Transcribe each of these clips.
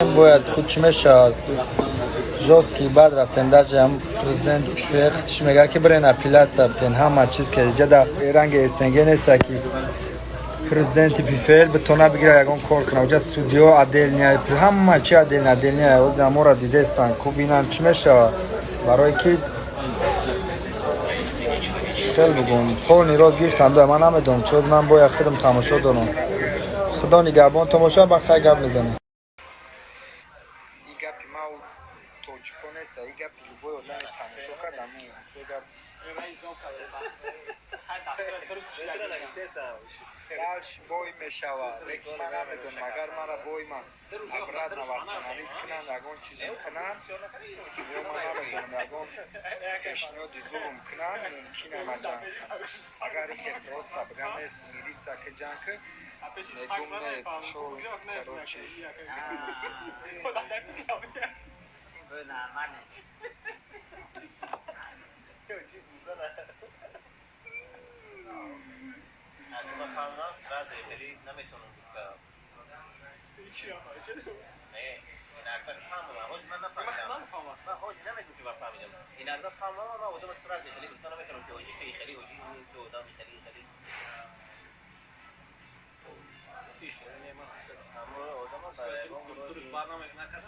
باید کوچمش جوسکی بعد رفتیم در جام پرزیدنت فیخش میگه که برین اپیلات سابتن همه چیز که جدا رنگ استنگه نیست که پرزیدنت پیفل بتونه بگیره یکان کار کنه وجه استودیو عدل نیای همه چی عدل نیای و دمورا دیده استن کو بینن چمش برای که خیلی بگم خون نیروز گیفتن ده من نمیدونم چون من باید خودم تماشا دارم خدا نگهبان تماشا بخیر گپ میزنه گپی ما توجیکو نیست این گپی لبوی آدم تماشا کردم دلش بوی میشود من نمیدونم مگر مرا بوی من عبرت نوستنانی کنند اگون چیزی کنند یا من نمیدونم اگون پیشنیادی ظلم کنند ممکنه ما جنگ کنند اگر این راست بگم نیست میریتسا که جنگ نگم نه شو کروچی فهمیدم سرعت خیلی نمیتونم بکنم چی آماده نه این اکبر فهمیدم حاج من نفهمیدم من حاج نمیتونم که بفهمیدم این اکبر فهمیدم من آدم سرعت خیلی گفتم نمیتونم که حاجی خیلی حاجی تو آدم خیلی اما آدم درست برنامه نکرد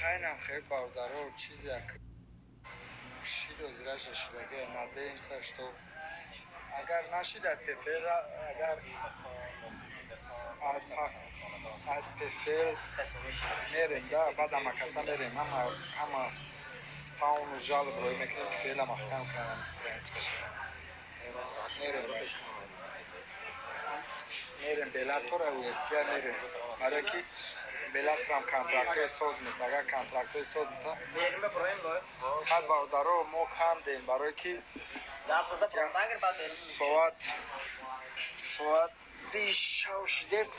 خیلی خیلی بارداره و چیزی شید و زیرش شدگه نده این تشتو اگر نشید از پفر اگر از پفر میریم ده بعد همه کسا میریم همه سپاون و جال بروی میکنیم فعلا محکم کنم میریم بلاتور و ویرسیا میریم برای که بلاتور هم کنترکتوی ساز میتون اگر کنترکتوی ساز میتون خیلی بارداره ما کم دیم برای که ساعت شوشیدست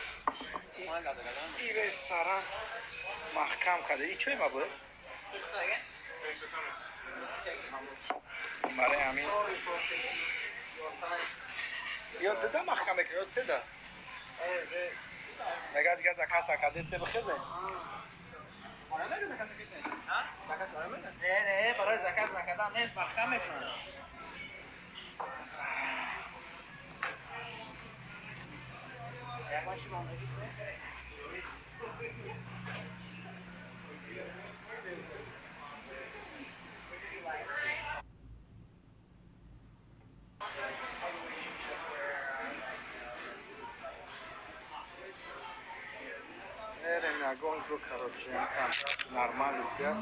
این رستوران محکم کرده این چوی ما بود؟ برای همین یا دیده محکم بکنه یا سه ده مگه دیگه زکا سکده سه بخیزه نه برای زکا سکده نیست محکم میکنه نریم نگون رو کاروچی هم نرمال بیا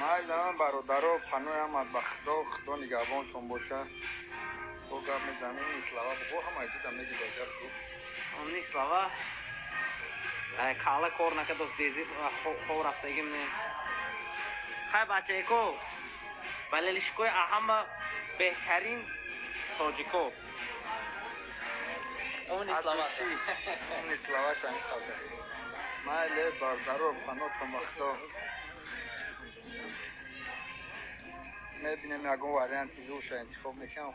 مایل برادرها پنوی هم خدا نگهبان چون باشه تو گپ میزنیم این سلاوا بگو همه دیدم میگی بجر کو اون نیست لوا کالا کار نکرد دوست دیزی خو رفتگیم نه خیلی بچه کو بلیلشکوی اهم بهترین تاجیکو اون اسلاوا اون اسلاوا شان خاطر مایل برادرها پنو تو مختا میبینیم نگون وریانتی زوش انتخاب میکنم